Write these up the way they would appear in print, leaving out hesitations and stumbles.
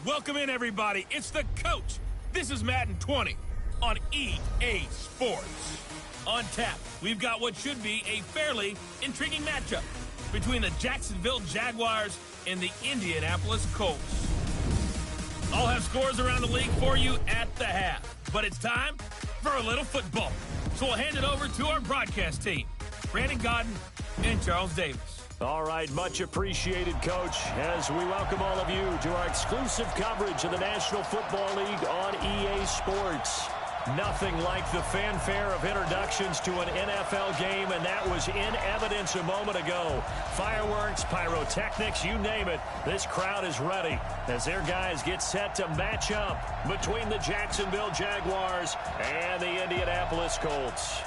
Welcome in, everybody. It's the coach. This is Madden 20 on EA Sports. On tap, we've got what should be a fairly intriguing matchup between the Jacksonville Jaguars and the Indianapolis Colts. I'll have scores around the league for you at the half, but it's time for a little football. So we'll hand it over to our broadcast team, Brandon Godden and Charles Davis. All right, much appreciated, Coach, as we welcome all of you to our exclusive coverage of the National Football League on EA Sports. Nothing like the fanfare of introductions to an NFL game, and that was in evidence a moment ago. Fireworks, pyrotechnics, you name it, this crowd is ready as their guys get set to match up between the Jacksonville Jaguars and the Indianapolis Colts.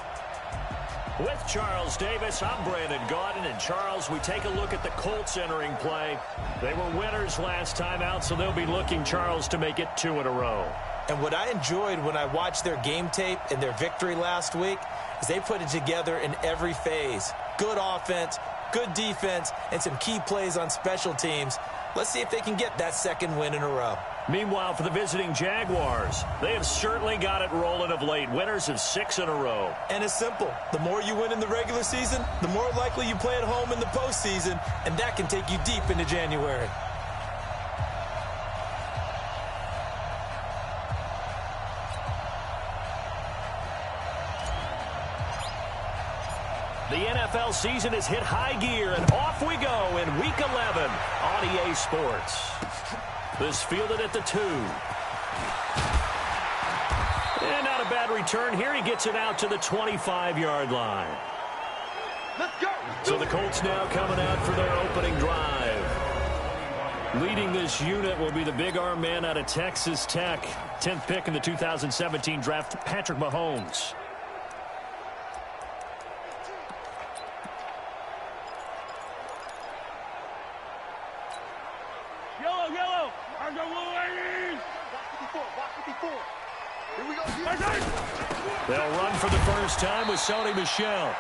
With Charles Davis, I'm Brandon Gaudin, and Charles, we take a look at the Colts entering play. They were winners last time out, so they'll be looking, Charles, to make it 2 in a row. And what I enjoyed when I watched their game tape and their victory last week is they put it together in every phase. Good offense, good defense, and some key plays on special teams. Let's see if they can get that second win in a row. Meanwhile, for the visiting Jaguars, they have certainly got it rolling of late. Winners of 6 in a row. And it's simple. The more you win in the regular season, the more likely you play at home in the postseason, and that can take you deep into January. The NFL season has hit high gear, and off we go in Week 11 on EA Sports. This fielded at the 2. And not a bad return here. He gets it out to the 25-yard line. Let's go. So the Colts now coming out for their opening drive. Leading this unit will be the big arm man out of Texas Tech. 10th pick in the 2017 draft, Patrick Mahomes. Yellow. I go ladies. Block 54. Here we go. They'll run for the first time with Sony Michel.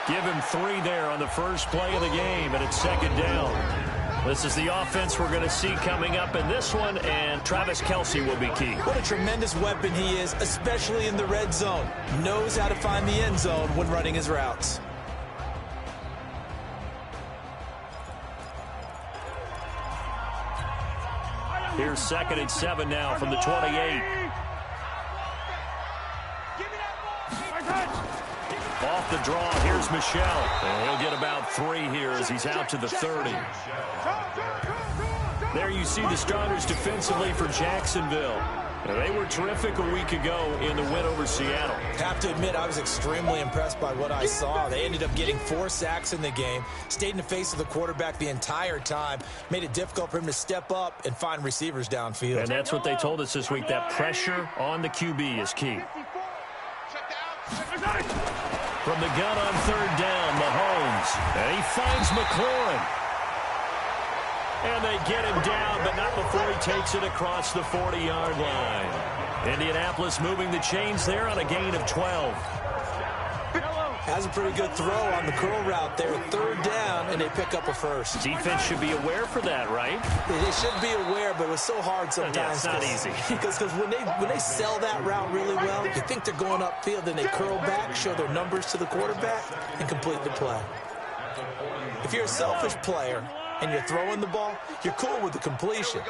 Give him 3 there on the first play of the game, and it's second down. This is the offense we're going to see coming up in this one, and Travis Kelce will be key. What a tremendous weapon he is, especially in the red zone. Knows how to find the end zone when running his routes. Here's 2nd and 7 now from the 28. Off the draw, here's Michel. And he'll get about 3 here as he's out to the 30. There you see the starters defensively for Jacksonville. They were terrific a week ago in the win over Seattle. Have to admit, I was extremely impressed by what I saw. They ended up getting 4 sacks in the game, stayed in the face of the quarterback the entire time, made it difficult for him to step up and find receivers downfield. And that's what they told us this week, that pressure on the QB is key. From the gun on 3rd down, Mahomes. And he finds McLaurin. And they get him down, but not before he takes it across the 40-yard line. Indianapolis moving the chains there on a gain of 12. Has a pretty good throw on the curl route there. 3rd down, and they pick up a first. Defense should be aware for that, right? They should be aware, but it was so hard sometimes. Yeah, it's not easy. Because when they sell that route really well, you think they're going upfield, and they curl back, show their numbers to the quarterback, and complete the play. If you're a selfish player and you're throwing the ball, you're cool with the completion.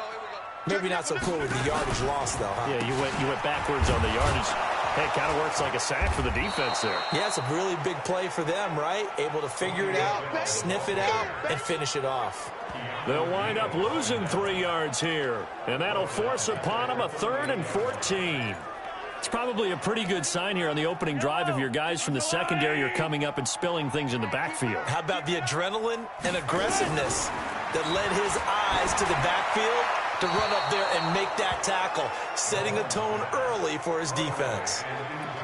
Maybe not so cool with the yardage loss, though, huh? Yeah, you went backwards on the yardage. Hey, it kind of works like a sack for the defense there. Yeah, it's a really big play for them, right? Able to figure it out, sniff it out, and finish it off. They'll wind up losing 3 yards here, and that'll force upon them a 3rd and 14. It's probably a pretty good sign here on the opening drive if your guys from the secondary are coming up and spilling things in the backfield. How about the adrenaline and aggressiveness that led his eyes to the backfield to run up there and make that tackle, setting a tone early for his defense.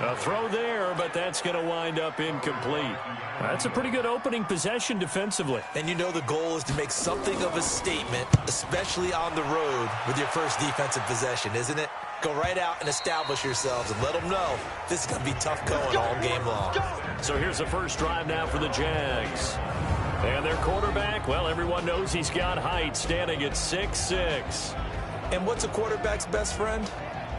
A throw there, but that's going to wind up incomplete. That's a pretty good opening possession defensively. And you know the goal is to make something of a statement, especially on the road with your first defensive possession, isn't it? Go right out and establish yourselves and let them know this is going to be tough going all game long. So here's the first drive now for the Jags. And their quarterback, well, everyone knows he's got height, standing at 6'6". And what's a quarterback's best friend?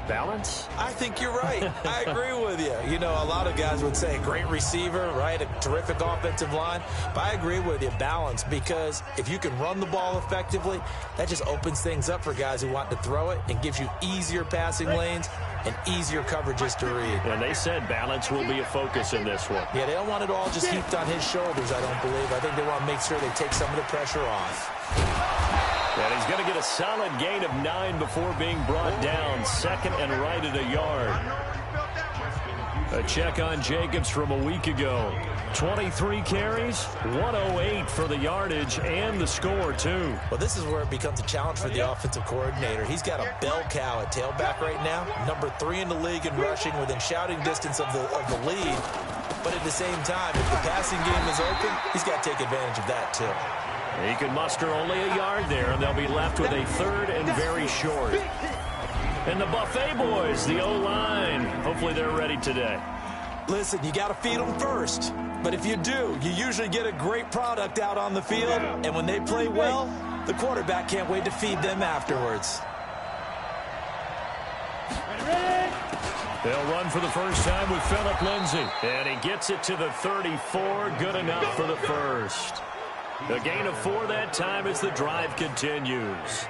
Balance? I think you're right. I agree with you. You know, a lot of guys would say great receiver, right? A terrific offensive line. But I agree with you, balance, because if you can run the ball effectively, that just opens things up for guys who want to throw it and gives you easier passing lanes and easier coverages to read. And they said balance will be a focus in this one. Yeah, they don't want it all just heaped on his shoulders, I don't believe. I think they want to make sure they take some of the pressure off. And he's going to get a solid gain of 9 before being brought down. Second and right at a yard. A check on Jacobs from a week ago. 23 carries, 108 for the yardage and the score, too. Well, this is where it becomes a challenge for the offensive coordinator. He's got a bell cow at tailback right now, number 3 in the league in rushing within shouting distance of the lead. But at the same time, if the passing game is open, he's got to take advantage of that, too. He could muster only a yard there, and they'll be left with a third and very short. And the Buffet boys, the O-line, hopefully they're ready today. Listen, you got to feed them first. But if you do, you usually get a great product out on the field. And when they play well, the quarterback can't wait to feed them afterwards. They'll run for the first time with Phillip Lindsay. And he gets it to the 34. Good enough for the first. A gain of 4 that time as the drive continues.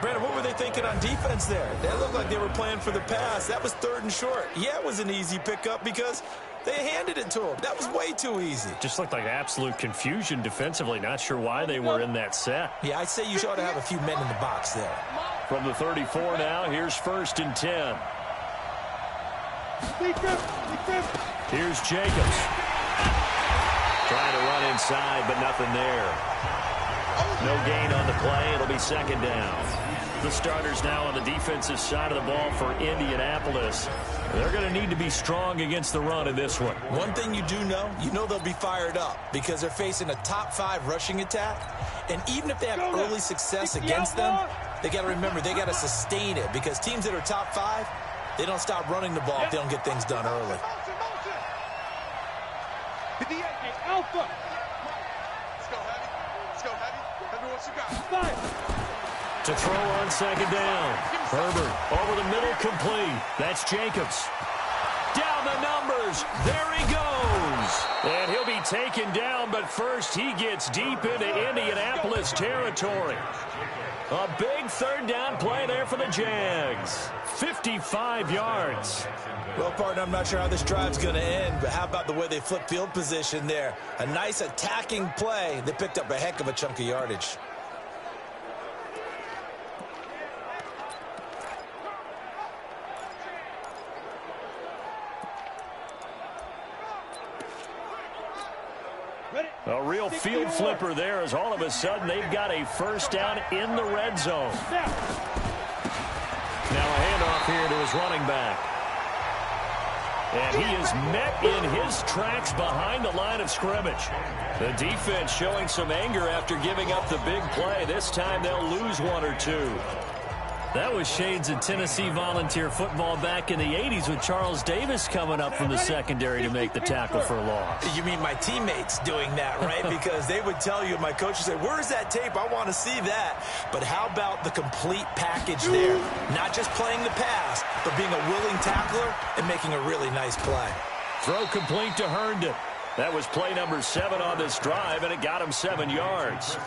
Brandon, what were they thinking on defense there? That looked like they were playing for the pass. That was 3rd and short. Yeah, it was an easy pickup because they handed it to him. That was way too easy. Just looked like absolute confusion defensively. Not sure why they were in that set. Yeah, I'd say you ought to have a few men in the box there. From the 34 now, here's 1st and 10. Here's Jacobs. Trying to run inside, but nothing there. No gain on the play. It'll be 2nd down. The starters now on the defensive side of the ball for Indianapolis. They're going to need to be strong against the run in this one. One thing you do know, they'll be fired up because they're facing a top 5 rushing attack. And even if they have early success against them, they got to remember they got to sustain it because teams that are top 5, they don't stop running the ball if they don't get things done early. Alpha. Let's go, Heavy. Let's go, Heavy. Heavy, what you got? Fire. To throw on 2nd down. Herbert over the middle, complete. That's Jacobs. Down the numbers. There he goes. And he'll be taken down, but first he gets deep into Indianapolis territory. A big 3rd down play there for the Jags. 55 yards. Well, partner, I'm not sure how this drive's going to end, but how about the way they flip field position there? A nice attacking play. They picked up a heck of a chunk of yardage. A real field flipper there as all of a sudden they've got a 1st down in the red zone. Now a handoff here to his running back. And he is met in his tracks behind the line of scrimmage. The defense showing some anger after giving up the big play. This time they'll lose 1 or 2. That was shades of Tennessee volunteer football back in the 80s with Charles Davis coming up from the secondary to make the tackle for a loss. You mean my teammates doing that, right? Because they would tell you, my coach would say, where's that tape? I want to see that. But how about the complete package there? Not just playing the pass, but being a willing tackler and making a really nice play. Throw complete to Herndon. That was play number 7 on this drive, and it got him 7 yards.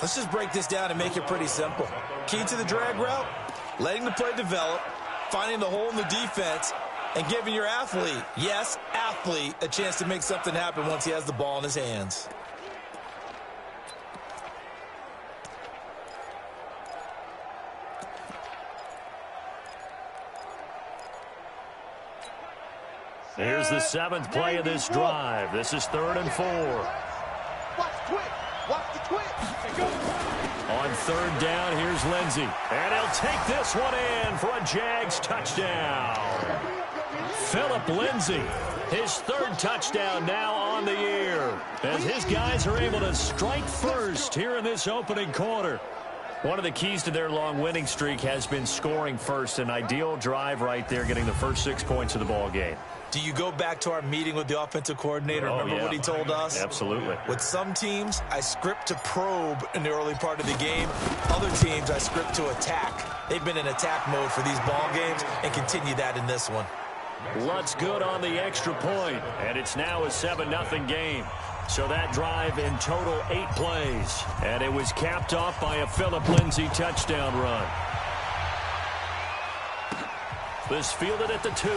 Let's just break this down and make it pretty simple. Key to the drag route, letting the play develop, finding the hole in the defense, and giving your athlete, yes, athlete, a chance to make something happen once he has the ball in his hands. Here's the 7th play of this drive. This is 3rd and 4. Watch the twitch. Watch the twitch. On 3rd down, here's Lindsay. And he'll take this one in for a Jags touchdown. Phillip Lindsay, his 3rd touchdown now on the year, as his guys are able to strike first here in this opening quarter. One of the keys to their long winning streak has been scoring first. An ideal drive right there, getting the first 6 points of the ball game. Do you go back to our meeting with the offensive coordinator? Remember what he told us? Absolutely. With some teams, I script to probe in the early part of the game. Other teams, I script to attack. They've been in attack mode for these ball games and continue that in this one. Lutt's good on the extra point, and it's now a 7-0 game. So that drive in total 8 plays, and it was capped off by a Phillip Lindsay touchdown run. This fielded at the 2.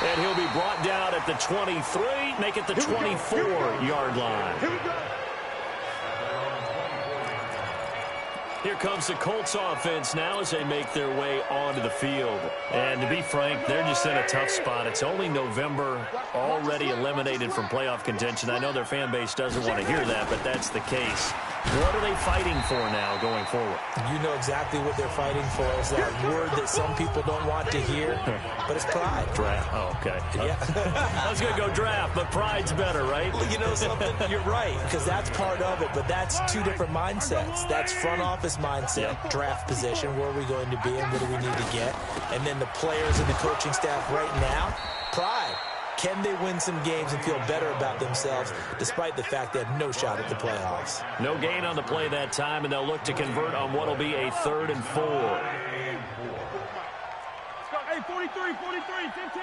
And he'll be brought down at the 23, make it the 24-yard line. Here we go. Here comes the Colts offense now as they make their way onto the field. And to be frank, they're just in a tough spot. It's only November, already eliminated from playoff contention. I know their fan base doesn't want to hear that, but that's the case. What are they fighting for now going forward? You know exactly what they're fighting for. Is that word that some people don't want to hear, but it's pride. Draft. Oh, okay. Yeah. I was going to go draft, but pride's better, right? Well, you know something? You're right, because that's part of it, but that's two different mindsets. That's front office mindset, draft position, where are we going to be and what do we need to get? And then the players and the coaching staff right now, pride. Can they win some games and feel better about themselves despite the fact they have no shot at the playoffs? No gain on the play that time, and they'll look to convert on what will be a 3rd and 4. Hey, 43, 15.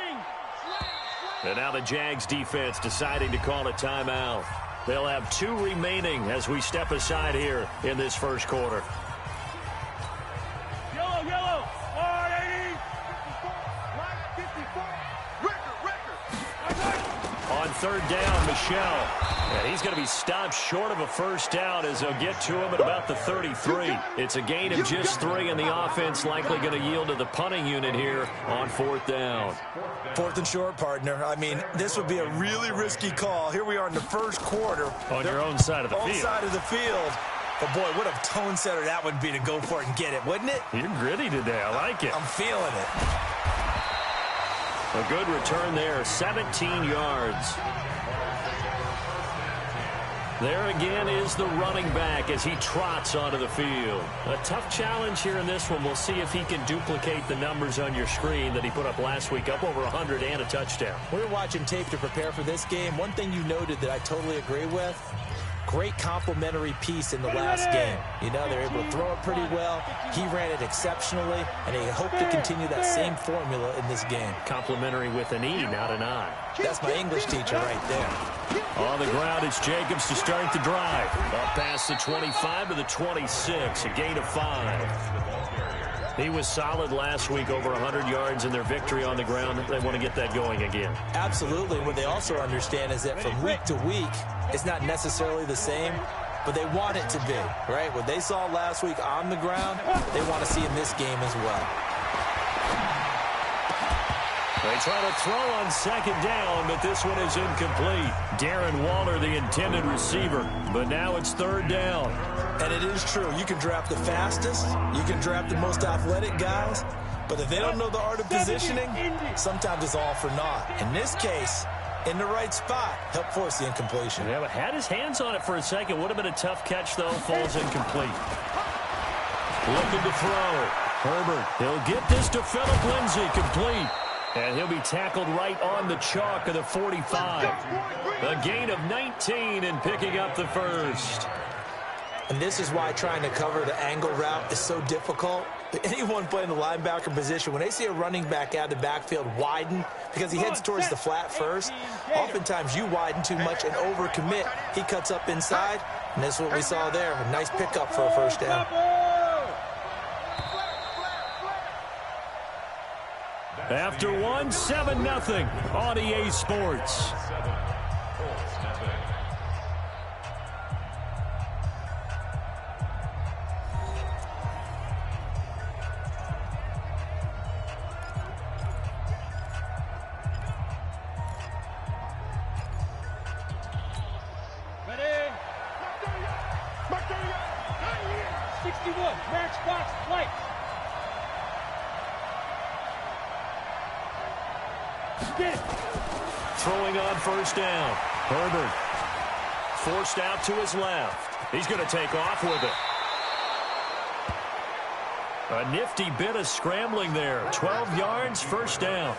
And now the Jags defense deciding to call a timeout. They'll have 2 remaining as we step aside here in this first quarter. Yellow. 180. 54. On 3rd down, Michelle. And he's going to be stopped short of a first down as they'll get to him at about the 33. It's a gain of just 3, and the offense likely going to yield to the punting unit here on 4th down. 4th and short, partner. I mean, this would be a really risky call. Here we are in the first quarter. On your own side of the field. Own side of the field. But, boy, what a tone setter that would be to go for it and get it, wouldn't it? You're gritty today. I like it. I'm feeling it. A good return there, 17 yards. There again is the running back as he trots onto the field. A tough challenge here in this one. We'll see if he can duplicate the numbers on your screen that he put up last week, up over 100 and a touchdown. We were watching tape to prepare for this game. One thing you noted that I totally agree with, great complimentary piece in the last game. You know, they're able to throw it pretty well. He ran it exceptionally, and they hope to continue that same formula in this game. Complimentary with an E, not an I. That's my English teacher right there. On the ground, it's Jacobs to start the drive. Up past the 25 to the 26, a gain of 5. He was solid last week, over 100 yards in their victory on the ground. They want to get that going again. Absolutely. What they also understand is that from week to week, it's not necessarily the same, but they want it to be, right? What they saw last week on the ground, they want to see in this game as well. They try to throw on 2nd down, but this one is incomplete. Darren Waller, the intended receiver, but now it's 3rd down. And it is true. You can draft the fastest. You can draft the most athletic guys. But if they don't know the art of positioning, sometimes it's all for naught. In this case, in the right spot, help force the incompletion. Yeah, but had his hands on it for a second. Would have been a tough catch, though. Falls incomplete. Looking to throw. Herbert, he'll get this to Phillip Lindsay, complete. And he'll be tackled right on the chalk of the 45. A gain of 19 and picking up the first. And this is why trying to cover the angle route is so difficult. Anyone playing the linebacker position, when they see a running back out of the backfield widen, because he heads towards the flat first, oftentimes you widen too much and overcommit. He cuts up inside, and this is what we saw there. A nice pickup for a first down. After 7-0 on EA Sports. Ready? 61, matchbox flight. Throwing on first down. Herbert forced out to his left. He's going to take off with it. A nifty bit of scrambling there. 12 yards, first down.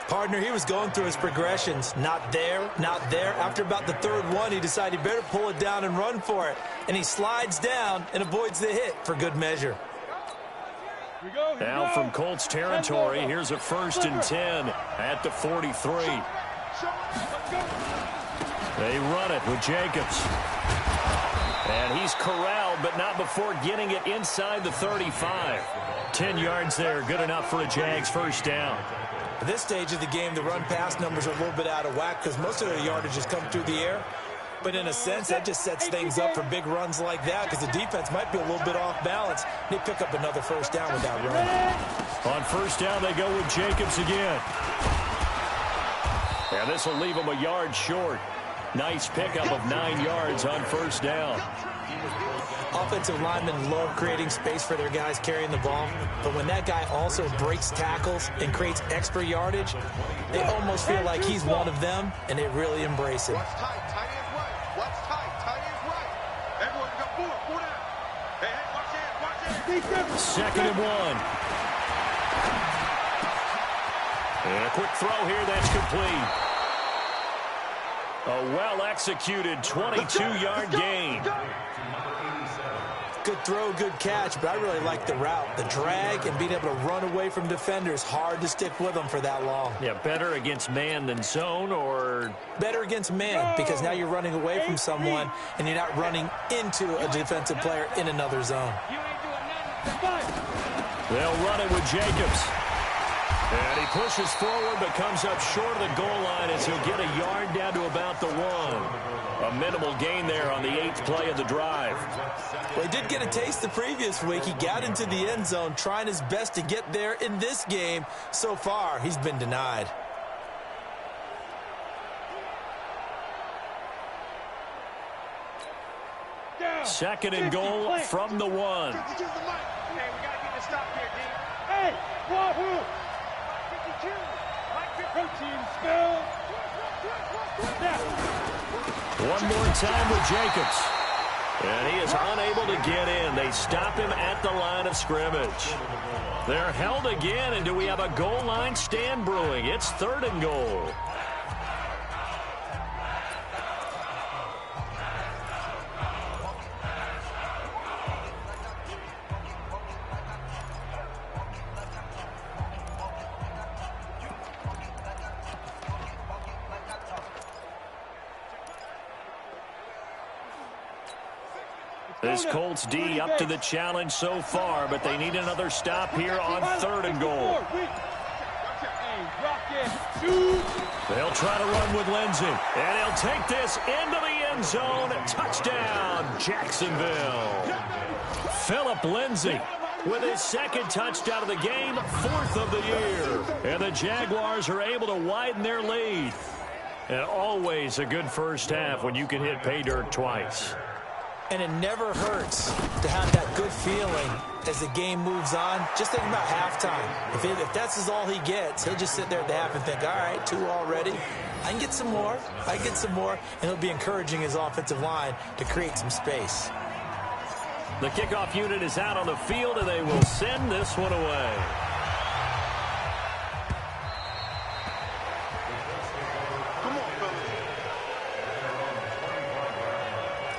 Partner, he was going through his progressions. Not there, not there. After about the third one, he decided he better pull it down and run for it. And he slides down and avoids the hit for good measure. Now from Colts territory, here's a 1st and 10 at the 43. They run it with Jacobs. And he's corralled, but not before getting it inside the 35. 10 yards there, good enough for a Jags first down. At this stage of the game, the run-pass numbers are a little bit out of whack because most of their yardage has come through the air. But in a sense, that just sets things up for big runs like that because the defense might be a little bit off balance. They pick up another first down with that run. On first down, they go with Jacobs again. And this will leave them a yard short. Nice pickup of 9 yards on first down. Offensive linemen love creating space for their guys carrying the ball, but when that guy also breaks tackles and creates extra yardage, they almost feel like he's one of them, and they really embrace it. What's tight? Tight is right. What's tight? Tight is right. Everyone got 4 down. Hey, watch it. 2nd and 1. And a quick throw here that's complete. A well-executed 22-yard gain. Good throw, good catch, but I really like the route. The drag and being able to run away from defenders, hard to stick with them for that long. Yeah, better against man than zone, or? Better against man, because now you're running away from someone and you're not running into a defensive player in another zone. They'll run it with Jacobs. And he pushes forward but comes up short of the goal line as he'll get a yard down to about the 1. A minimal gain there on the 8th play of the drive. Well, he did get a taste the previous week. He got into the end zone trying his best to get there in this game. So far, he's been denied. Second and goal from the 1. Hey, we got to get this stop here, D. Hey, Wahoo! 52. Protein spill. One more time with Jacobs. And he is unable to get in. They stop him at the line of scrimmage. They're held again, and do we have a goal line stand brewing? It's 3rd and goal. This Colts D up to the challenge so far, but they need another stop here on 3rd and goal. They'll try to run with Lindsey, and he'll take this into the end zone. Touchdown, Jacksonville. Phillip Lindsey with his 2nd touchdown of the game, 4th of the year. And the Jaguars are able to widen their lead. And always a good first half when you can hit pay dirt twice. And it never hurts to have that good feeling as the game moves on. Just think about halftime. If that's all he gets, he'll just sit there at the half and think, all right, 2 already. I can get some more. I can get some more. And he'll be encouraging his offensive line to create some space. The kickoff unit is out on the field, and they will send this one away.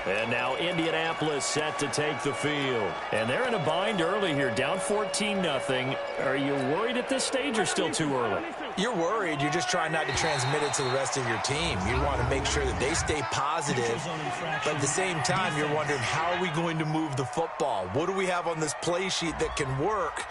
And now Indianapolis set to take the field. And they're in a bind early here, down 14-0. Are you worried at this stage or still too early? You're worried. You're just trying not to transmit it to the rest of your team. You want to make sure that they stay positive. But at the same time, you're wondering, how are we going to move the football? What do we have on this play sheet that can work?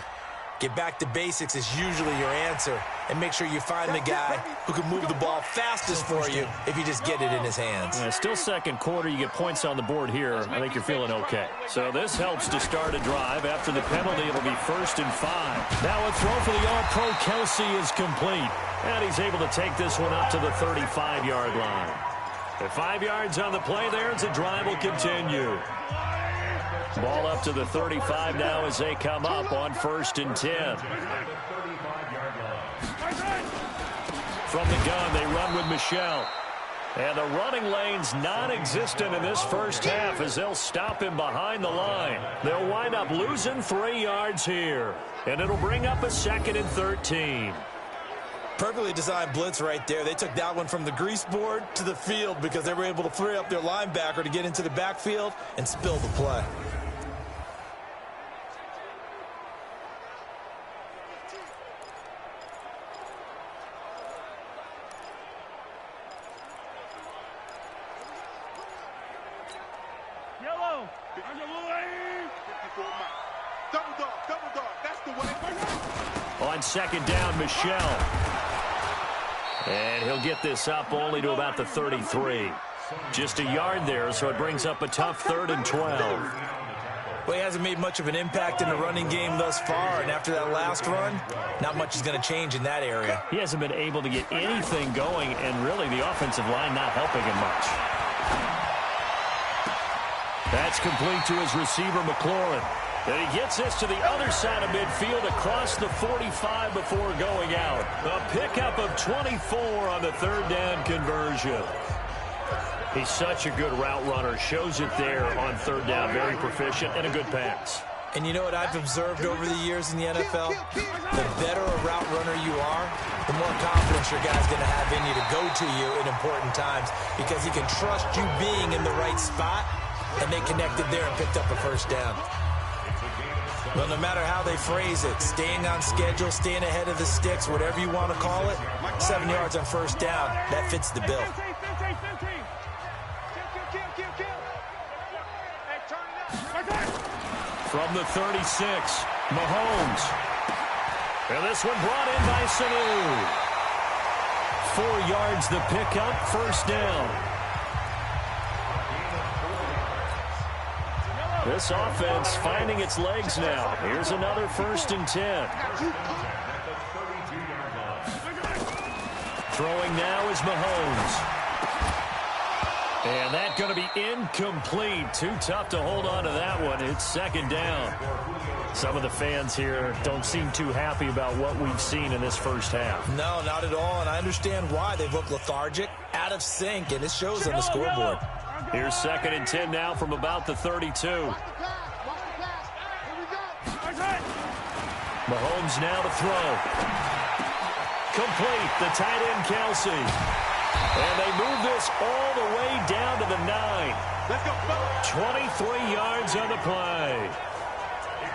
Get back to basics is usually your answer. And make sure you find the guy who can move the ball fastest for you if you just get it in his hands. Yeah, still second quarter. You get points on the board here. I think you're feeling okay. So this helps to start a drive. After the penalty, it'll be 1st and 5. Now a throw for the All-Pro Kelsey is complete. And he's able to take this one up to the 35-yard line. At 5 yards on the play there, and the drive will continue. Ball up to the 35 now as they come up on 1st and 10. From the gun, they run with Michelle. And the running lane's non-existent in this first half as they'll stop him behind the line. They'll wind up losing 3 yards here. And it'll bring up a 2nd and 13. Perfectly designed blitz right there. They took that one from the grease board to the field because they were able to free up their linebacker to get into the backfield and spill the play. Yellow. Double dog. That's the way. On second down, Michelle. And he'll get this up only to about the 33. Just a yard there, so it brings up a tough 3rd and 12. Well, he hasn't made much of an impact in the running game thus far, and after that last run, not much is going to change in that area. He hasn't been able to get anything going, and really the offensive line not helping him much. That's complete to his receiver, McLaurin. And he gets this to the other side of midfield across the 45 before going out. A pickup of 24 on the 3rd down conversion. He's such a good route runner. Shows it there on 3rd down. Very proficient and a good pass. And you know what I've observed over the years in the NFL? The better a route runner you are, the more confidence your guy's going to have in you to go to you in important times because he can trust you being in the right spot, and they connected there and picked up a 1st down. Well, no matter how they phrase it, staying on schedule, staying ahead of the sticks, whatever you want to call it, 7 yards on 1st down, that fits the bill. From the 36, Mahomes. And this one brought in by Sanu. 4 yards the pickup, 1st down. This offense finding its legs now. Here's another 1st and 10. Throwing now is Mahomes. And that's going to be incomplete. Too tough to hold on to that one. It's 2nd down. Some of the fans here don't seem too happy about what we've seen in this first half. No, not at all, and I understand why. They've looked lethargic, out of sync, and it shows on the scoreboard. Here's 2nd and 10 now from about the 32. Mahomes now to throw. Complete. The tight end, Kelsey. And they move this all the way down to the 9. 23 yards on the play.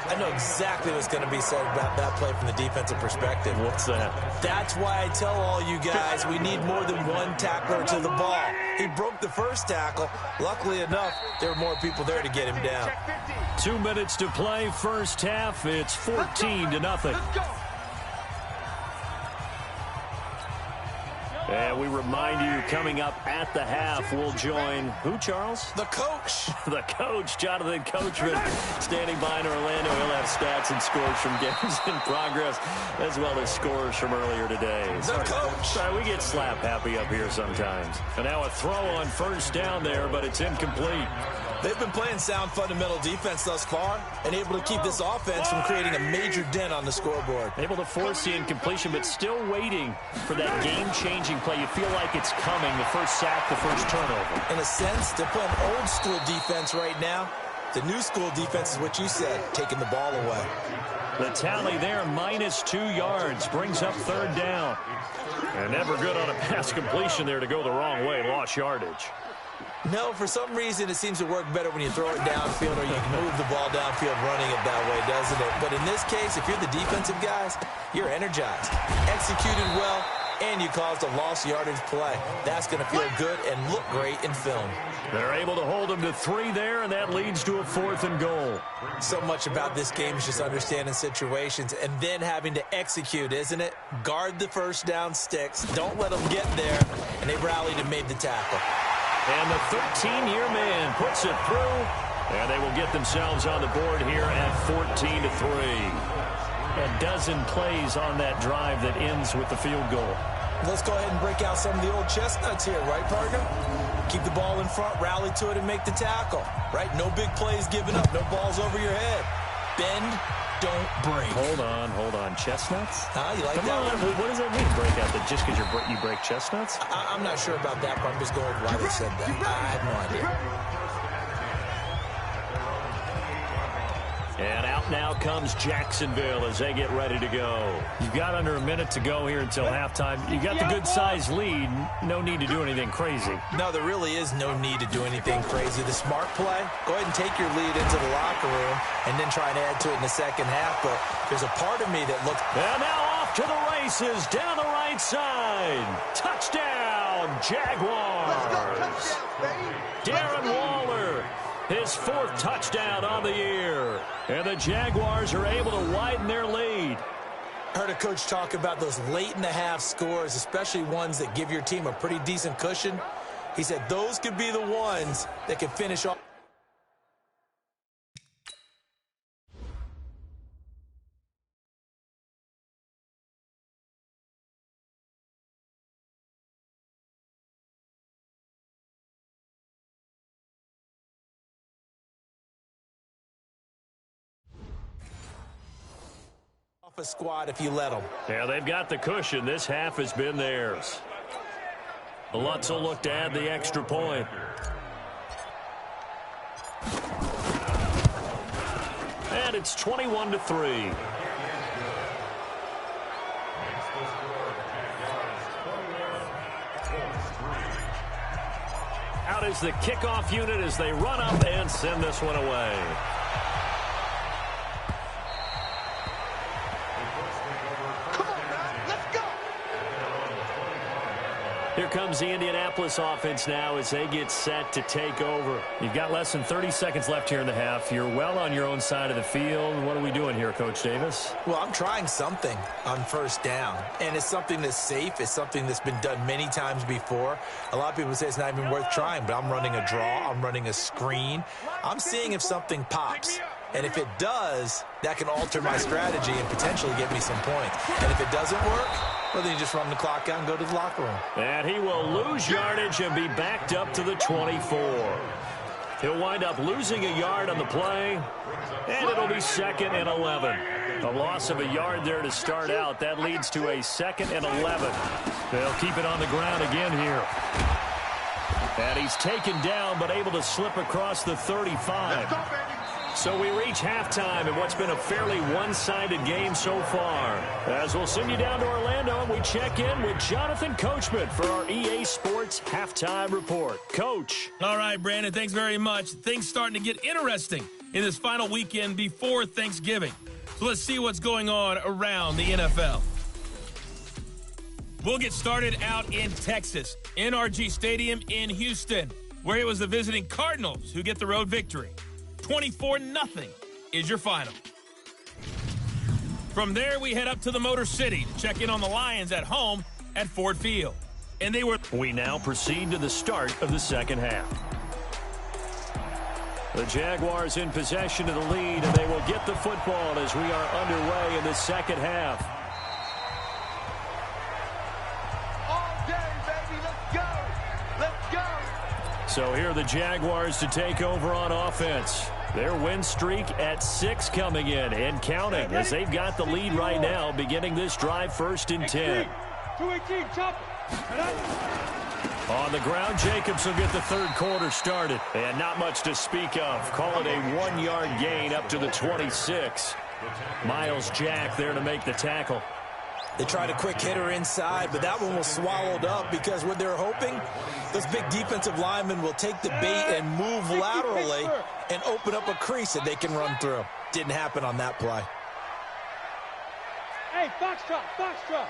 I know exactly what's going to be said about that play from the defensive perspective. What's that? That's why I tell all you guys we need more than one tackler to the ball. He broke the first tackle. Luckily enough, there were more people there to get him down. 2 minutes to play, first half. It's 14-0. And we remind you, coming up at the half, we'll join who, Charles? The coach. The coach, Jonathan Coachman, standing by in Orlando. He'll have stats and scores from games in progress, as well as scores from earlier today. The coach. Sorry, we get slap happy up here sometimes. And now a throw on 1st down there, but it's incomplete. They've been playing sound fundamental defense thus far and able to keep this offense from creating a major dent on the scoreboard. Able to force the incompletion, but still waiting for that game-changing play. You feel like it's coming, the first sack, the first turnover. In a sense, they're playing old school defense right now. The new school defense is what you said, taking the ball away. The tally there, -2 yards, brings up 3rd down. And never good on a pass completion there to go the wrong way, lost yardage. No, for some reason, it seems to work better when you throw it downfield or you can move the ball downfield running it that way, doesn't it? But in this case, if you're the defensive guys, you're energized, executed well, and you caused a lost yardage play. That's going to feel good and look great in film. They're able to hold them to 3 there, and that leads to a 4th and goal. So much about this game is just understanding situations and then having to execute, isn't it? Guard the 1st down sticks. Don't let them get there. And they rallied and made the tackle. And the 13-year man puts it through, and they will get themselves on the board here at 14-3. A dozen plays on that drive that ends with the field goal. Let's go ahead and break out some of the old chestnuts here, right, partner? Keep the ball in front, rally to it, and make the tackle, right? No big plays given up, no balls over your head. Bend, don't break. Hold on. Chestnuts? You like Come that on. one? What does that mean, break out? That just because you break chestnuts? I'm not sure about that, but I'm just going with why they said that. I have no idea. And out now comes Jacksonville as they get ready to go. You've got under a minute to go here until halftime. You got the good-sized lead. No need to do anything crazy. No, there really is no need to do anything crazy. The smart play, go ahead and take your lead into the locker room and then try and add to it in the second half. But there's a part of me that looks... And now off to the races down the right side. Touchdown, Jaguars. Darren Waller, his 4th touchdown on the year. And the Jaguars are able to widen their lead. I heard a coach talk about those late-in-the-half scores, especially ones that give your team a pretty decent cushion. He said those could be the ones that can finish off. A squad if you let them. Yeah, they've got the cushion. This half has been theirs. Lutz will look to add the extra point. And it's 21-3. Out is the kickoff unit as they run up and send this one away. Here comes the Indianapolis offense now as they get set to take over. You've got less than 30 seconds left here in the half. You're well on your own side of the field. What are we doing here, Coach Davis? Well, I'm trying something on first down, and it's something that's safe. It's something that's been done many times before. A lot of people say it's not even worth trying, but I'm running a draw. I'm running a screen. I'm seeing if something pops. And if it does, that can alter my strategy and potentially get me some points. And if it doesn't work, well, then you just run the clock out and go to the locker room. And he will lose yardage and be backed up to the 24. He'll wind up losing a yard on the play, and it'll be 2nd and 11. A loss of a yard there to start out. That leads to a 2nd and 11. They'll keep it on the ground again here. And he's taken down, but able to slip across the 35. So we reach halftime in what's been a fairly one-sided game so far. As we'll send you down to Orlando, and we check in with Jonathan Coachman for our EA Sports Halftime Report. Coach. All right, Brandon, thanks very much. Things starting to get interesting in this final weekend before Thanksgiving. So let's see what's going on around the NFL. We'll get started out in Texas, NRG Stadium in Houston, where it was the visiting Cardinals who get the road victory. 24-0 is your final. From there, we head up to the Motor City to check in on the Lions at home at Ford Field. And they were... We now proceed to the start of the second half. The Jaguars in possession of the lead, and they will get the football as we are underway in the second half. All day, baby, let's go! Let's go! So here are the Jaguars to take over on offense. Their win streak at 6 coming in and counting as they've got the lead right now, beginning this drive 1st and 10. 218, chop. On the ground, Jacobs will get the third quarter started. And not much to speak of. Call it a 1-yard gain up to the 26. Miles Jack there to make the tackle. They tried a quick hitter inside, but that one was swallowed up because what they're hoping, those big defensive linemen will take the bait and move laterally and open up a crease that they can run through. Didn't happen on that play. Hey, Foxtrot, Foxtrot.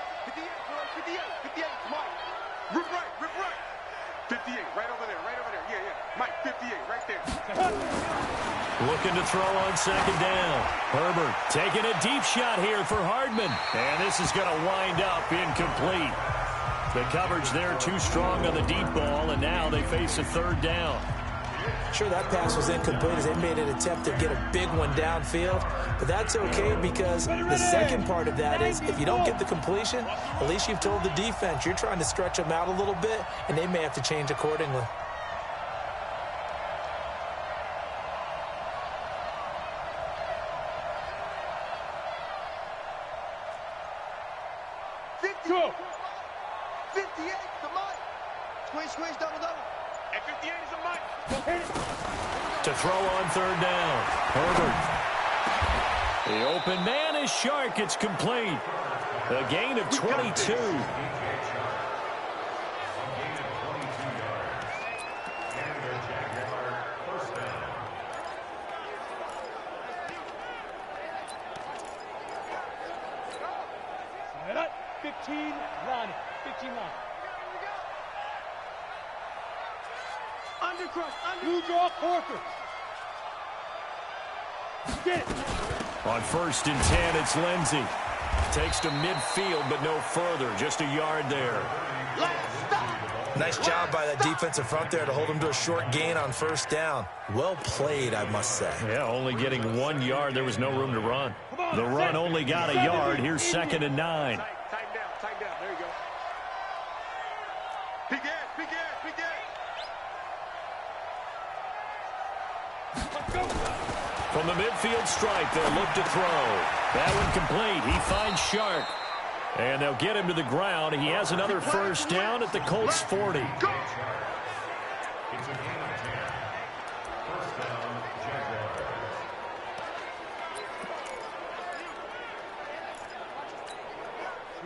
58, 58, Mike. Rip right. 58, right over there. Yeah. Mike, 58, right there. Looking to throw on second down. Herbert taking a deep shot here for Hardman. And this is going to wind up incomplete. The coverage there too strong on the deep ball, and now they face a third down. Sure, that pass was incomplete as they made an attempt to get a big one downfield, but that's okay because the second part of that is if you don't get the completion, at least you've told the defense you're trying to stretch them out a little bit, and they may have to change accordingly. Go. 58 to Mike. Squeeze, double. And 58 is a Mike. To throw on third down. Herbert The open man is Shark. It's complete. A gain of 22. Set up. 15 line. 15 line. Undercrush. Blue draw Corker. Get it. On 1st and 10, it's Lindsey. Takes to midfield, but no further. Just a yard there. Nice job by that defensive front there to hold him to a short gain on 1st down. Well played, I must say. Yeah, only getting 1 yard. There was no room to run. The run only got a yard. Here's 2nd and 9. Tighten down. There you go. Big ass. Let's go. From the midfield stripe, they'll look to throw. That one complete. He finds Shark. And they'll get him to the ground. He has another 1st down at the Colts 40.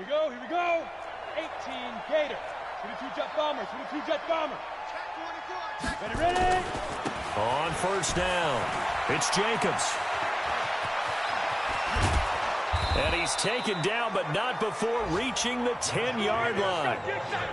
Go. Here we go. 18 Gator. 22 Jet Bomber. 22 Jet Bomber. Ready. On 1st down, it's Jacobs. And he's taken down, but not before reaching the 10-yard line.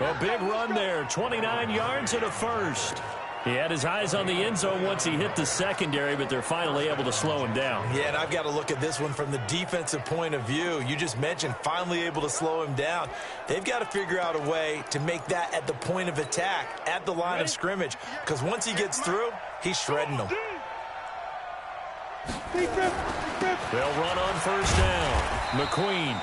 A big run there, 29 yards and a 1st. He had his eyes on the end zone once he hit the secondary, but they're finally able to slow him down. Yeah, and I've got to look at this one from the defensive point of view. You just mentioned finally able to slow him down. They've got to figure out a way to make that at the point of attack, at the line of scrimmage, because once he gets through, he's shredding them. They'll run on 1st down. McQueen.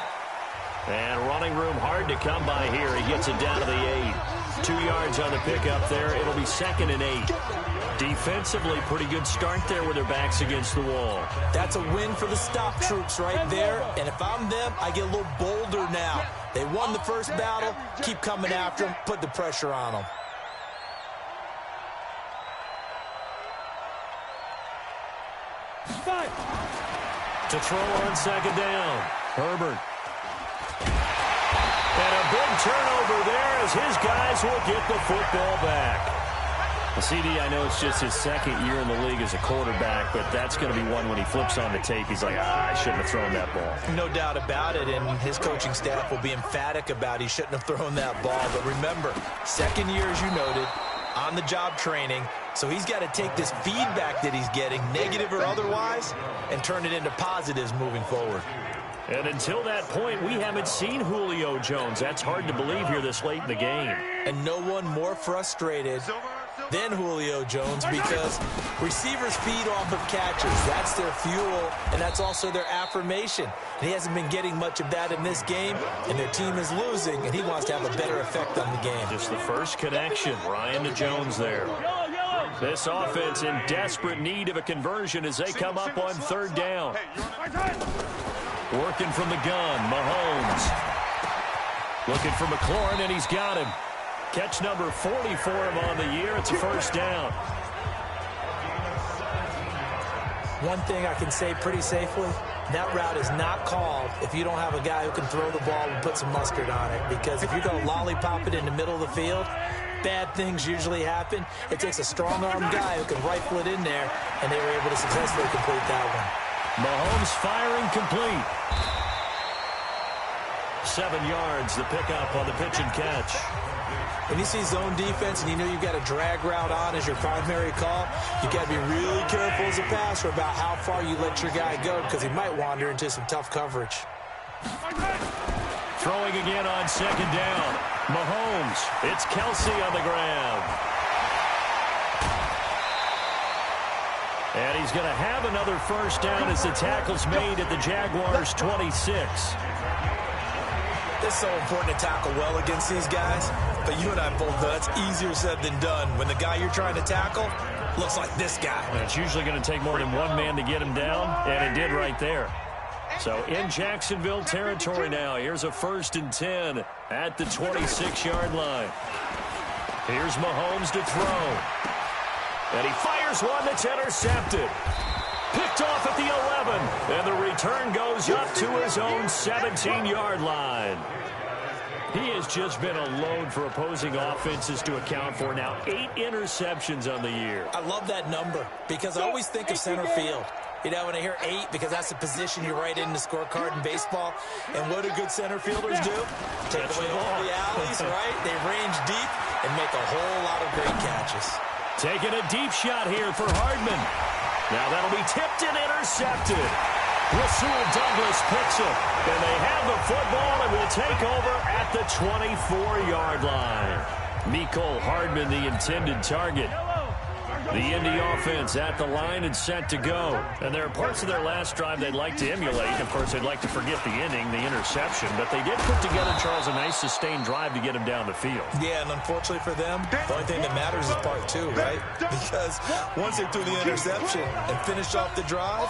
And running room hard to come by here. He gets it down to the 8. 2 yards on the pickup there. It'll be 2nd and 8. Defensively, pretty good start there with their backs against the wall. That's a win for the stop troops right there. And if I'm them, I get a little bolder now. They won the first battle. Keep coming after them. Put the pressure on them. To throw on 2nd down. Herbert. And a big turnover there as his guys will get the football back. CD, I know it's just his 2nd year in the league as a quarterback, but that's going to be one when he flips on the tape. He's like, I shouldn't have thrown that ball. No doubt about it, and his coaching staff will be emphatic about he shouldn't have thrown that ball. But remember, 2nd year, as you noted, on-the-job training, so he's got to take this feedback that he's getting, negative or otherwise, and turn it into positives moving forward. And until that point, we haven't seen Julio Jones. That's hard to believe here this late in the game. And no one more frustrated than Julio Jones because receivers feed off of catches. That's their fuel, and that's also their affirmation. And he hasn't been getting much of that in this game, and their team is losing, and he wants to have a better effect on the game. Just the first connection, Ryan to Jones there. This offense in desperate need of a conversion as they come up on 3rd down. Working from the gun, Mahomes. Looking for McLaurin, and he's got him. Catch number 40 for him on the year. It's a 1st down. One thing I can say pretty safely, that route is not called if you don't have a guy who can throw the ball and put some mustard on it. Because if you're going to lollipop it in the middle of the field, bad things usually happen. It takes a strong-armed guy who can rifle it in there, and they were able to successfully complete that one. Mahomes firing complete. 7 yards, the pickup on the pitch and catch. When you see zone defense and you know you've got a drag route on as your primary call, you got to be really careful as a passer about how far you let your guy go because he might wander into some tough coverage. Throwing again on 2nd down. Mahomes. It's Kelsey on the ground. And he's going to have another 1st down as the tackle's made at the Jaguars' 26. It's so important to tackle well against these guys, but you and I both know that's easier said than done. When the guy you're trying to tackle looks like this guy. And it's usually going to take more than one man to get him down, and it did right there. So in Jacksonville territory now, here's a 1st and 10 at the 26-yard line. Here's Mahomes to throw. And he fires one that's intercepted. Picked off at the 11. And the return goes up to his own 17-yard line. He has just been a load for opposing offenses to account for. Now 8 interceptions on the year. I love that number because I always think of center field. You know, when I hear 8, because that's the position you write in the scorecard in baseball. And what do good center fielders do? Take away all the alleys, right? They range deep and make a whole lot of great catches. Taking a deep shot here for Hardman. Now that'll be tipped and intercepted. Rasul Douglas picks it, and they have the football and will take over at the 24-yard line. Mecole Hardman, the intended target. The Indy offense at the line and set to go. And there are parts of their last drive they'd like to emulate. Of course, they'd like to forget the inning, the interception. But they did put together, Charles, a nice sustained drive to get him down the field. Yeah, and unfortunately for them, the only thing that matters is part 2, right? Because once they threw the interception and finished off the drive,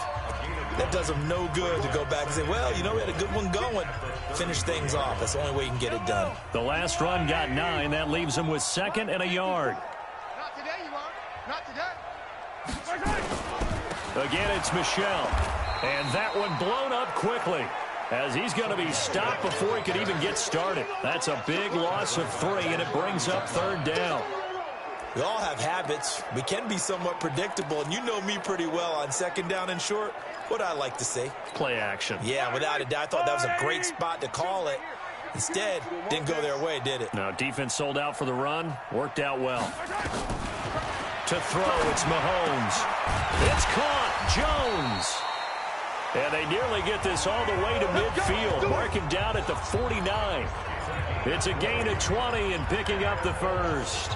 that does them no good to go back and say, well, you know, we had a good one going. Finish things off. That's the only way you can get it done. The last run got 9. That leaves them with 2nd and a yard. Not today, you won't. Not today. Again, it's Michel. And that one blown up quickly as he's going to be stopped before he could even get started. That's a big loss of 3, and it brings up 3rd down. We all have habits. We can be somewhat predictable, and you know me pretty well on 2nd down and short. What I like to say? Play action. Yeah, without a doubt. I thought that was a great spot to call it. Instead, didn't go their way, did it? Now, defense sold out for the run. Worked out well. To throw, it's Mahomes. It's caught. Jones. And they nearly get this all the way to midfield. Mark him down at the 49. It's a gain of 20 and picking up the 1st.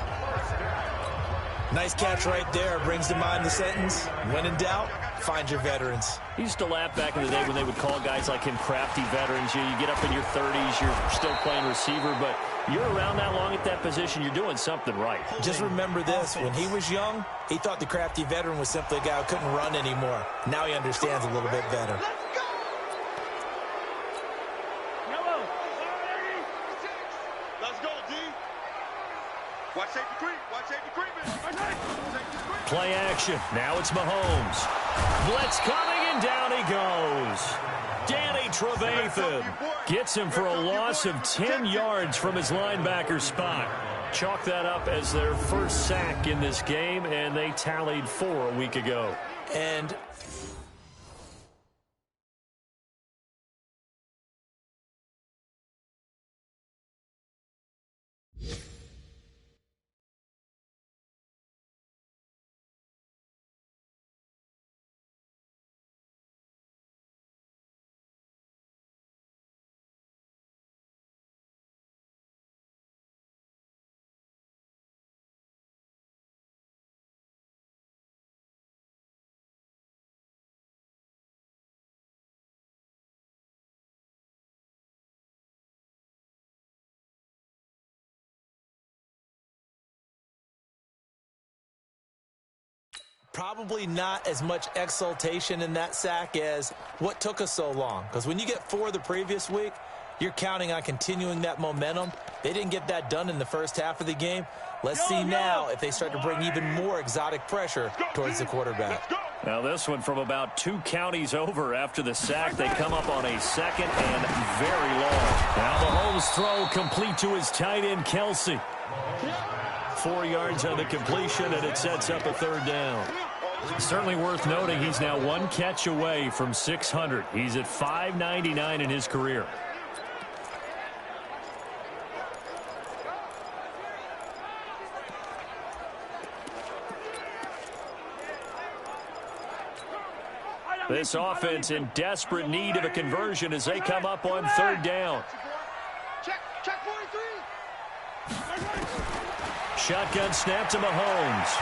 Nice catch right there. Brings to mind the sentence, when in doubt, find your veterans. He used to laugh back in the day when they would call guys like him crafty veterans. You get up in your 30s, you're still playing receiver, but you're around that long at that position, you're doing something right. Just remember this, when he was young, he thought the crafty veteran was simply a guy who couldn't run anymore. Now he understands a little bit better. Let's go, D. Watch safety creep. Watch safety creeping. Play action. Now it's Mahomes. Blitz coming, and down he goes. Danny Trevathan gets him for a loss of 10 yards from his linebacker spot. Chalk that up as their first sack in this game, and they tallied 4 a week ago. And probably not as much exultation in that sack as what took us so long. Because when you get 4 the previous week, you're counting on continuing that momentum. They didn't get that done in the first half of the game. Let's see now if they start to bring even more exotic pressure towards the quarterback. Now this one from about 2 counties over after the sack. They come up on a 2nd and very long. Now Mahomes' throw complete to his tight end, Kelsey. 4 yards on the completion, and it sets up a 3rd down. Certainly worth noting he's now 1 catch away from 600. He's at 599 in his career. This offense in desperate need of a conversion as they come up on 3rd down. Check 43. Shotgun snap to Mahomes.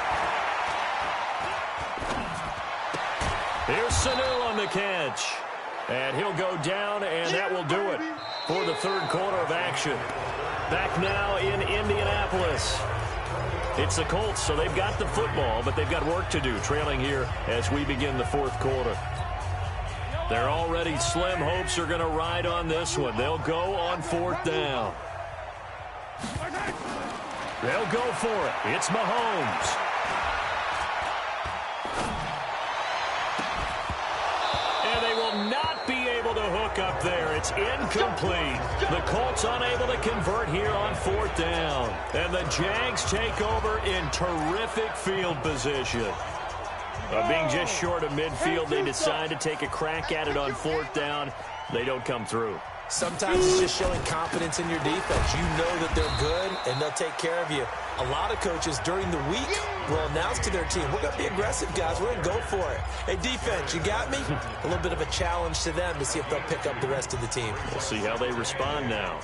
Here's Sanu on the catch. And he'll go down, and that will do it for the 3rd quarter of action. Back now in Indianapolis. It's the Colts, so they've got the football, but they've got work to do, trailing here as we begin the 4th quarter. Their already slim hopes are going to ride on this one. They'll go on 4th down. They'll go for it. It's Mahomes. look up there. It's incomplete. The Colts unable to convert here on 4th down. And the Jags take over in terrific field position. Being just short of midfield, they decide to take a crack at it on 4th down. They don't come through. Sometimes it's just showing confidence in your defense. You know that they're good, and they'll take care of you. A lot of coaches during the week will announce to their team, we're going to be aggressive, guys. We're going to go for it. Hey, defense, you got me? A little bit of a challenge to them to see if they'll pick up the rest of the team. We'll see how they respond now.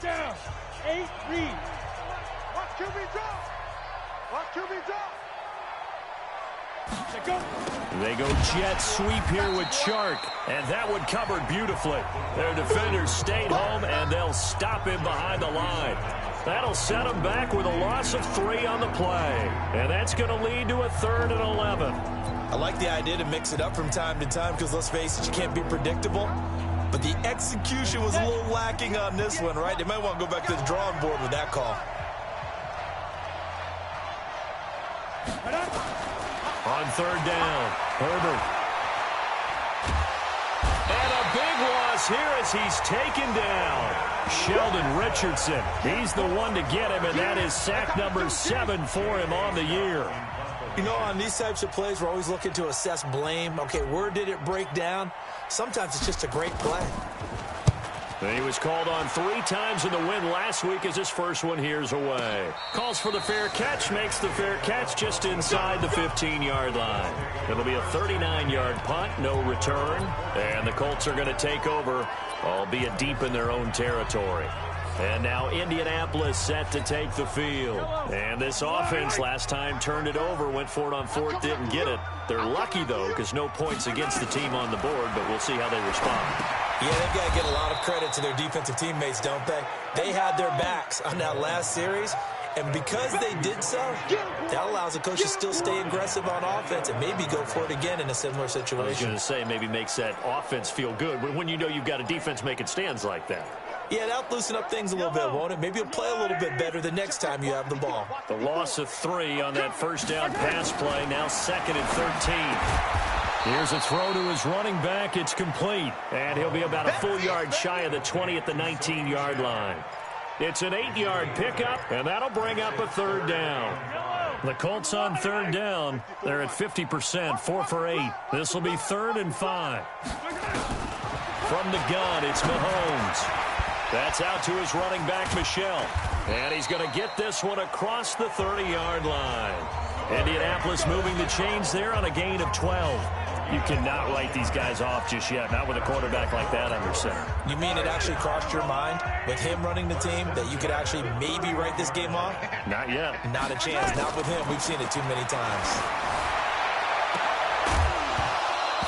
Down. 8 read. Watch QB drop. Watch QB drop. They go jet sweep here with Chark, and that one covered beautifully. Their defenders stayed home, and they'll stop him behind the line. That'll set them back with a loss of 3 on the play, and that's going to lead to a 3rd and 11. I like the idea to mix it up from time to time because, let's face it, you can't be predictable. But the execution was a little lacking on this one, right? They might want to go back to the drawing board with that call. On 3rd down, Herbert. And a big loss here as he's taken down. Sheldon Richardson. He's the one to get him, and that is sack number 7 for him on the year. You know, on these types of plays, we're always looking to assess blame. Okay, where did it break down? Sometimes it's just a great play. He was called on 3 times in the win last week as his first one here's away. Calls for the fair catch, makes the fair catch just inside the 15-yard line. It'll be a 39-yard punt, no return, and the Colts are going to take over, albeit deep in their own territory. And now Indianapolis set to take the field. And this offense last time turned it over, went for it on 4th, didn't get it. They're lucky, though, because no points against the team on the board, but we'll see how they respond. Yeah, they've got to get a lot of credit to their defensive teammates, don't they? They had their backs on that last series, and because they did so, that allows the coach to still stay aggressive on offense and maybe go for it again in a similar situation. I was going to say, maybe makes that offense feel good when you know you've got a defense making stands like that. Yeah, that'll loosen up things a little bit, won't it? Maybe you'll play a little bit better the next time you have the ball. The loss of 3 on that first down pass play, now 2nd and 13. Here's a throw to his running back. It's complete. And he'll be about a full yard shy of the 20 at the 19-yard line. It's an 8-yard pickup, and that'll bring up a 3rd down. The Colts on 3rd down. They're at 50%, 4 for 8. This will be 3rd and 5. From the gun, it's Mahomes. That's out to his running back, Michel. And he's going to get this one across the 30-yard line. Indianapolis moving the chains there on a gain of 12. You cannot write these guys off just yet, not with a quarterback like that under center. You mean it actually crossed your mind with him running the team that you could actually maybe write this game off? Not yet. Not a chance. Not with him. We've seen it too many times.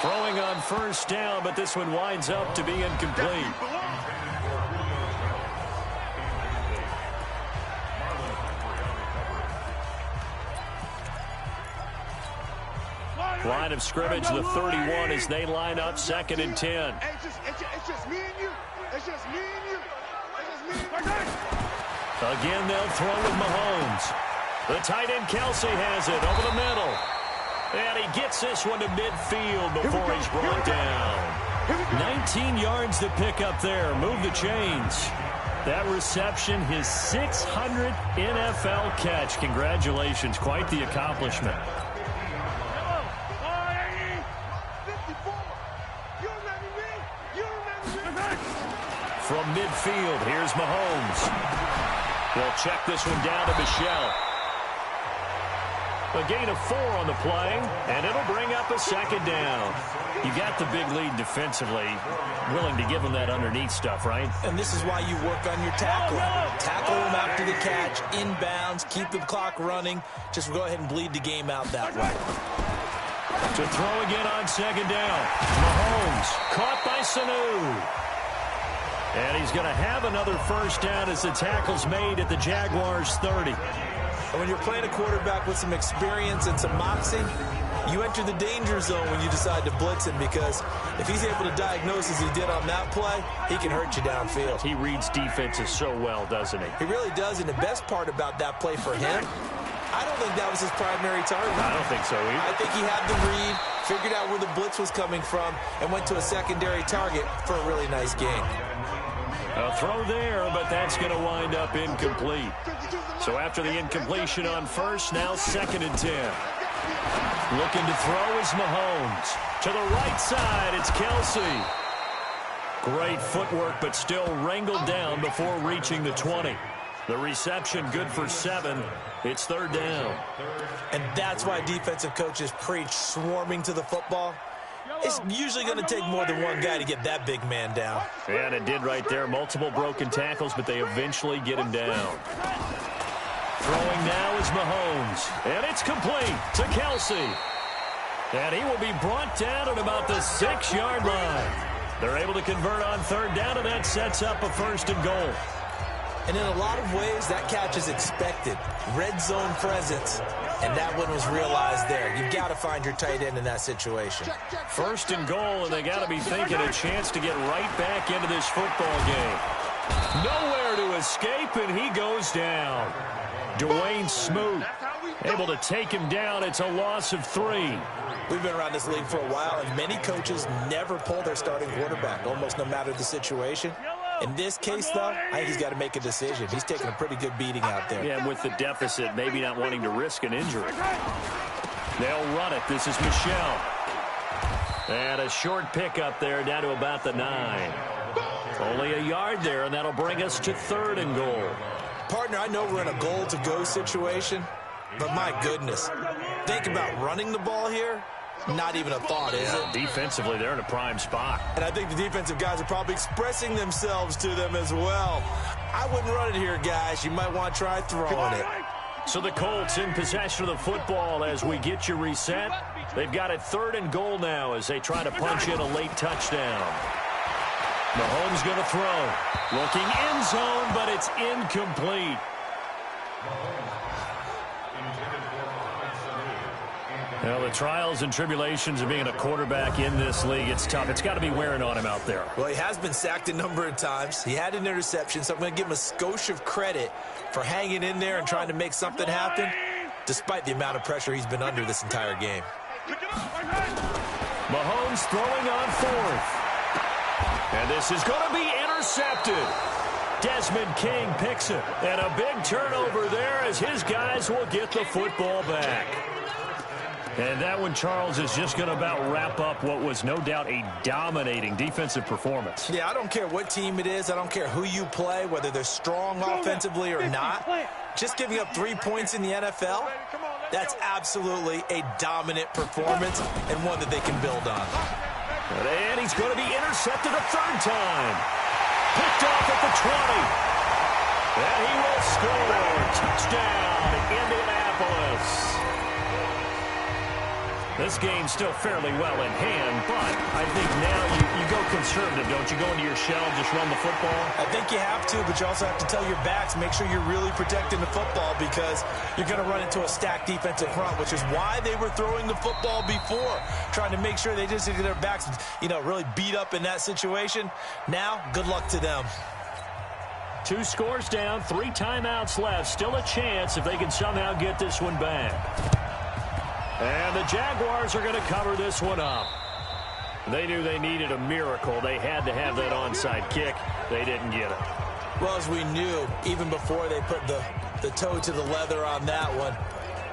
Throwing on 1st down, but this one winds up to be incomplete. Line of scrimmage, the 31 as they line up 2nd and 10. It's just me and you. It's just me and you. It's just me and you. Again, they'll throw with Mahomes. The tight end, Kelsey, has it over the middle. And he gets this one to midfield before he's brought down. 19 yards to pick up there. Move the chains. That reception, his 600th NFL catch. Congratulations. Quite the accomplishment. From midfield, here's Mahomes. They'll check this one down to Michel. A gain of 4 on the play, and it'll bring up a 2nd down. You got the big lead defensively, willing to give them that underneath stuff, right? And this is why you work on your tackle. Tackle them after the catch, inbounds, keep the clock running. Just go ahead and bleed the game out that way. To throw again on 2nd down. Mahomes caught by Sanu. And he's going to have another 1st down as the tackle's made at the Jaguars' 30. And when you're playing a quarterback with some experience and some moxie, you enter the danger zone when you decide to blitz him, because if he's able to diagnose as he did on that play, he can hurt you downfield. He reads defenses so well, doesn't he? He really does, and the best part about that play for him, I don't think that was his primary target. I don't think so either. I think he had the read, figured out where the blitz was coming from, and went to a secondary target for a really nice gain. A throw there, but that's going to wind up incomplete. So after the incompletion on first, now 2nd and 10. Looking to throw is Mahomes. To the right side, it's Kelsey. Great footwork, but still wrangled down before reaching the 20. The reception good for 7. It's 3rd down. And that's why defensive coaches preach swarming to the football. It's usually going to take more than one guy to get that big man down. And it did right there. Multiple broken tackles, but they eventually get him down. Throwing now is Mahomes. And it's complete to Kelsey. And he will be brought down at about the 6-yard line. They're able to convert on 3rd down, and that sets up a 1st and goal. And in a lot of ways, that catch is expected. Red zone presence, and that one was realized there. You've got to find your tight end in that situation. 1st and goal, and they got to be thinking a chance to get right back into this football game. Nowhere to escape, and he goes down. Dwayne Smoot able to take him down. It's a loss of 3. We've been around this league for a while, and many coaches never pull their starting quarterback, almost no matter the situation. In this case, though, I think he's got to make a decision. He's taking a pretty good beating out there. Yeah, with the deficit, maybe not wanting to risk an injury. They'll run it. This is Michel. And a short pickup there down to about the 9. Only a yard there, and that'll bring us to 3rd and goal. Partner, I know we're in a goal-to-go situation, but my goodness, think about running the ball here. Not even a thought, is it? Defensively, they're in a prime spot. And I think the defensive guys are probably expressing themselves to them as well. I wouldn't run it here, guys. You might want to try throwing it. So the Colts in possession of the football as we get you reset. They've got it 3rd and goal now as they try to punch in a late touchdown. Mahomes going to throw. Looking end zone, but it's incomplete. Well, the trials and tribulations of being a quarterback in this league, it's tough. It's got to be wearing on him out there. Well, he has been sacked a number of times. He had an interception, so I'm going to give him a skosh of credit for hanging in there and trying to make something happen, despite the amount of pressure he's been under this entire game. Mahomes throwing on 4th. And this is going to be intercepted. Desmond King picks it. And a big turnover there as his guys will get the football back. And that one, Charles, is just going to about wrap up what was no doubt a dominating defensive performance. Yeah, I don't care what team it is. I don't care who you play, whether they're strong offensively or not. Just giving up 3 points in the NFL, that's absolutely a dominant performance and one that they can build on. And he's going to be intercepted a 3rd time. Picked off at the 20. And he will score. Touchdown, Indianapolis. This game's still fairly well in hand, but I think now you go conservative, don't you? Go into your shell and just run the football? I think you have to, but you also have to tell your backs, make sure you're really protecting the football because you're going to run into a stacked defensive front, which is why they were throwing the football before, trying to make sure they just get their backs, really beat up in that situation. Now, good luck to them. 2 scores down, 3 timeouts left. Still a chance if they can somehow get this one back. And the Jaguars are going to cover this one up. They knew they needed a miracle. They had to have that onside kick. They didn't get it. Well, as we knew, even before they put the toe to the leather on that one,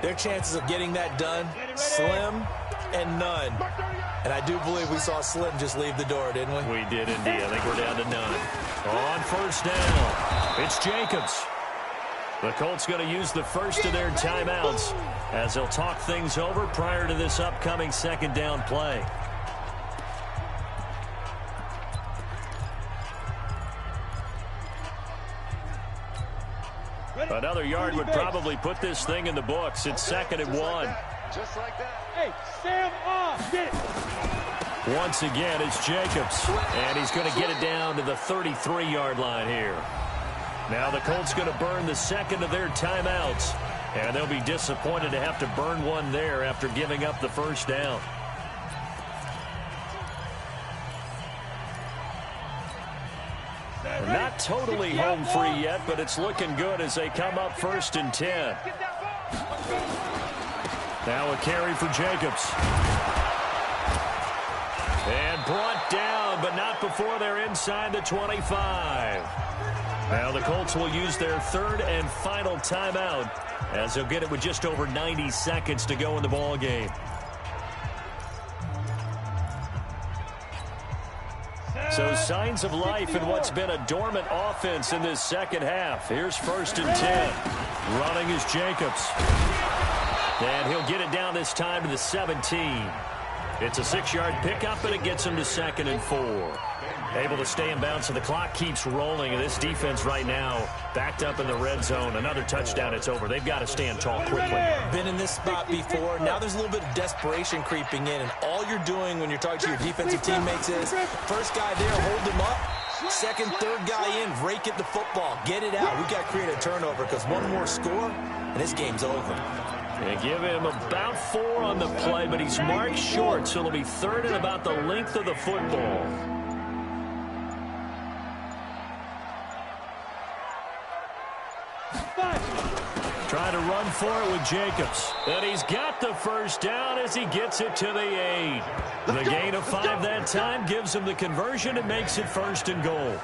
their chances of getting that done, slim and none. And I do believe we saw Slim just leave the door, didn't we? We did indeed. I think we're down to none. On 1st down, it's Jacobs. The Colts going to use the first of their timeouts as they'll talk things over prior to this upcoming 2nd down play. Another yard would probably put this thing in the books. It's 2nd and 1. Just like that. Hey, Sam off. Get it. Once again, it's Jacobs. And he's going to get it down to the 33-yard line here. Now the Colts going to burn the 2nd of their timeouts. And they'll be disappointed to have to burn one there after giving up the 1st down. Not totally home free yet, but it's looking good as they come up 1st and 10. Now a carry for Jacobs. And brought down, but not before they're inside the 25. Now the Colts will use their third and final timeout as they'll get it with just over 90 seconds to go in the ball game. So signs of life in what's been a dormant offense in this second half. Here's 1st and 10. Running is Jacobs. And he'll get it down this time to the 17. It's a 6-yard pickup, and it gets him to 2nd and 4. Able to stay in bounds, so the clock keeps rolling. And this defense right now backed up in the red zone. Another touchdown, it's over. They've got to stand tall quickly. Been in this spot before. Now there's a little bit of desperation creeping in. And all you're doing when you're talking to your defensive teammates is, first guy there, hold him up. Second, third guy in, rake at the football. Get it out. We've got to create a turnover because one more score, and this game's over. They give him about 4 on the play, but he's marked short, so it'll be 3rd and about the length of the football. Trying to run for it with Jacobs. And he's got the first down as he gets it to the 8. The gain of 5 that time gives him the conversion and makes it 1st and goal.